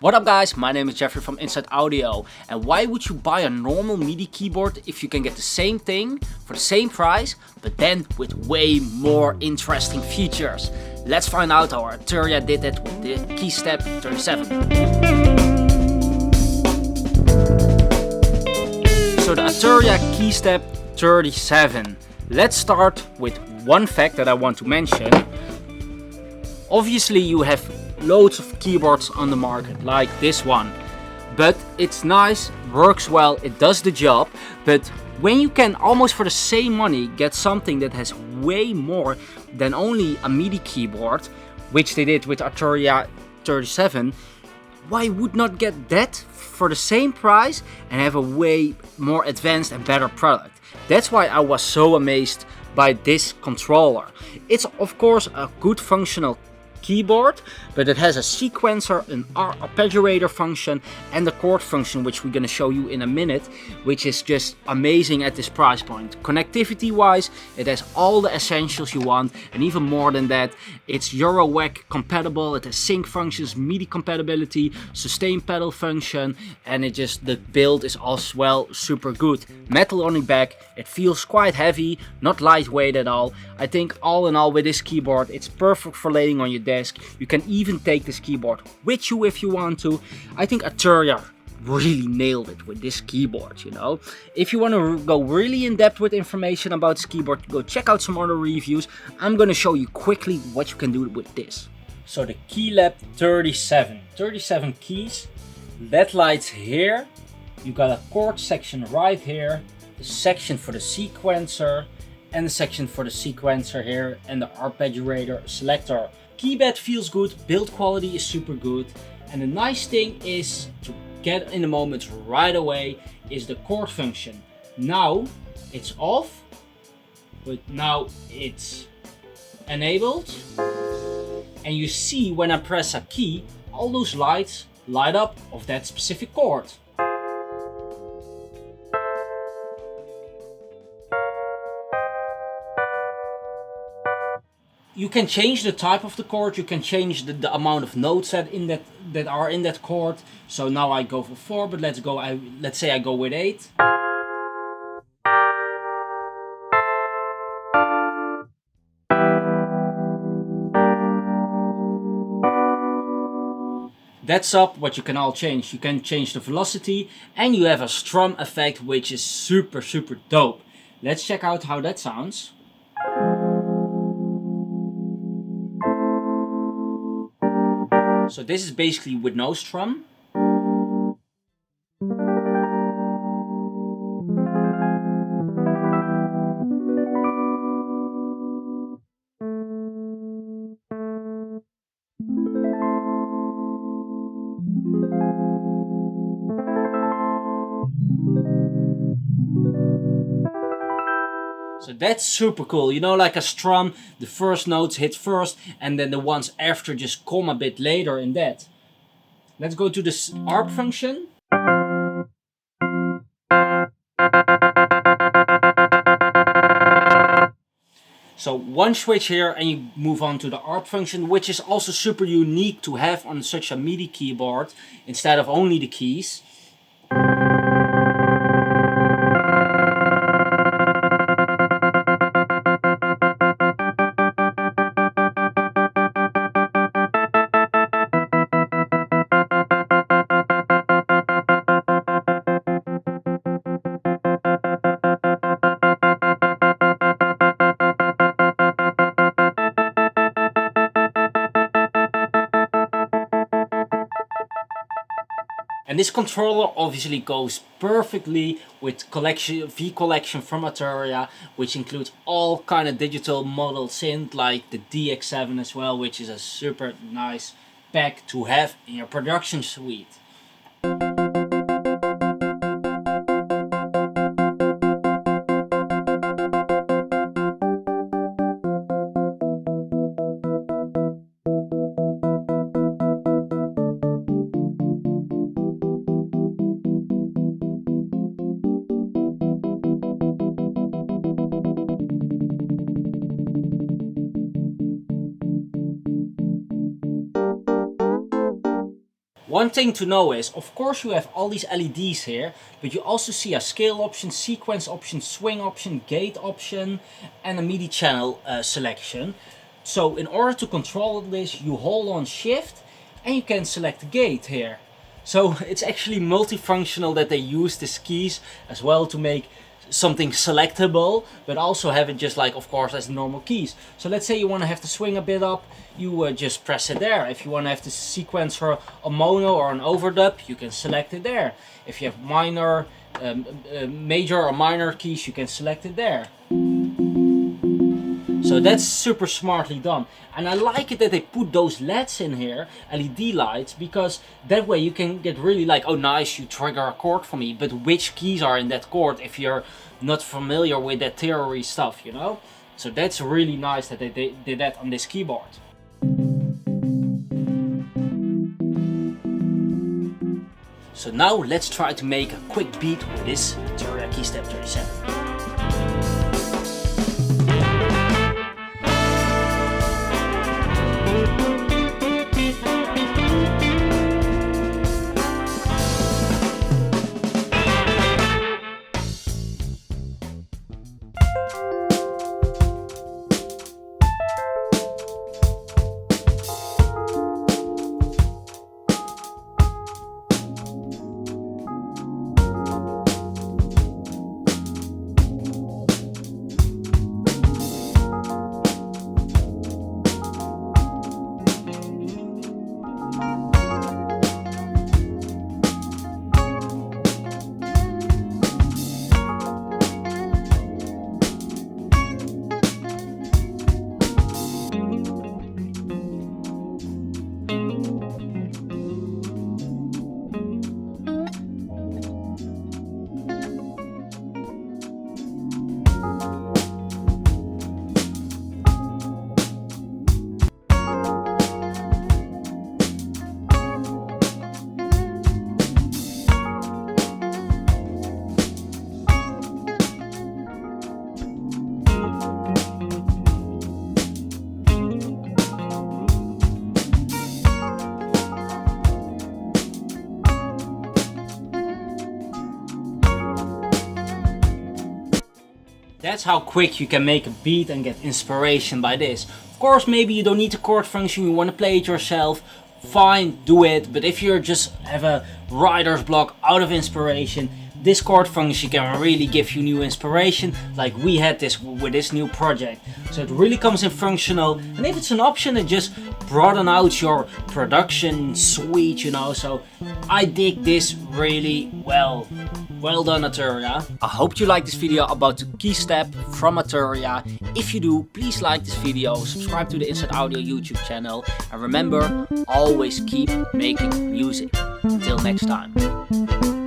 What up guys, my name is Jeffrey from Inside Audio, and why would you buy a normal MIDI keyboard if you can get the same thing for the same price, but then with way more interesting features? Let's find out how Arturia did it with the KeyStep 37. So the Arturia KeyStep 37. Let's start with one fact that I want to mention. Obviously you have loads of keyboards on the market like this one, but it's nice, works well, it does the job. But when you can almost for the same money get something that has way more than only a MIDI keyboard, which they did with Arturia 37, why would not get that for the same price and have a way more advanced and better product? That's why I was so amazed by this controller. It's of course a good functional keyboard, but it has a sequencer, an arpeggiator function, and the chord function, which we're going to show you in a minute, which is just amazing at this price point. Connectivity wise, it has all the essentials you want, and even more than that, it's Eurowag compatible, it has sync functions, MIDI compatibility, sustain pedal function, and the build is as well super good. Metal on the back, it feels quite heavy, not lightweight at all. I think all in all with this keyboard, it's perfect for laying on your desk. You can even take this keyboard with you if you want to. I think Arturia really nailed it with this keyboard, you know. If you want to go really in depth with information about this keyboard, go check out some other reviews. I'm going to show you quickly what you can do with this. So the KeyStep 37 keys, LED lights here. You got a chord section right here, the section for the sequencer, and the section for the sequencer here, and the arpeggiator selector. Keypad feels good, build quality is super good, and the nice thing is to get in the moment right away is the chord function. Now it's off, but now it's enabled, and you see when I press a key, all those lights light up of that specific chord. You can change the type of the chord, you can change the amount of notes that are in that chord. So now I go for 4, but let's say I go with 8. That's up what you can all change. You can change the velocity, and you have a strum effect, which is super dope. Let's check out how that sounds. So this is basically with no strum. So that's super cool, you know, like a strum, the first notes hit first and then the ones after just come a bit later in that. Let's go to this arp function. So one switch here and you move on to the arp function, which is also super unique to have on such a MIDI keyboard instead of only the keys. And this controller obviously goes perfectly with V collection from Arturia, which includes all kind of digital model synth like the DX7 as well, which is a super nice pack to have in your production suite. One thing to know is, of course you have all these LEDs here, but you also see a scale option, sequence option, swing option, gate option, and a MIDI channel selection. So in order to control this, you hold on shift and you can select the gate here. So it's actually multifunctional that they use these keys as well to make something selectable, but also have it just like, of course, as normal keys. So let's say you want to have the swing a bit up, you just press it there. If you want to have the sequence for a mono or an overdub, you can select it there. If you have minor, major or minor keys, you can select it there. So that's super smartly done. And I like it that they put those LEDs in here, LED lights, because that way you can get really like, oh nice, you trigger a chord for me, but which keys are in that chord if you're not familiar with that theory stuff, you know? So that's really nice that they did that on this keyboard. So now let's try to make a quick beat with this Arturia KeyStep 37. That's how quick you can make a beat and get inspiration by this. Of course, maybe you don't need the chord function, you want to play it yourself, fine, do it. But if you just have a writer's block out of inspiration, this chord function can really give you new inspiration, like we had this with this new project. So it really comes in functional, and if it's an option, it just broaden out your production suite, you know. So I dig this really well. Well done, Arturia. I hope you like this video about the KeyStep from Arturia. If you do, please like this video, subscribe to the Inside Audio YouTube channel, and remember, always keep making music. Until next time.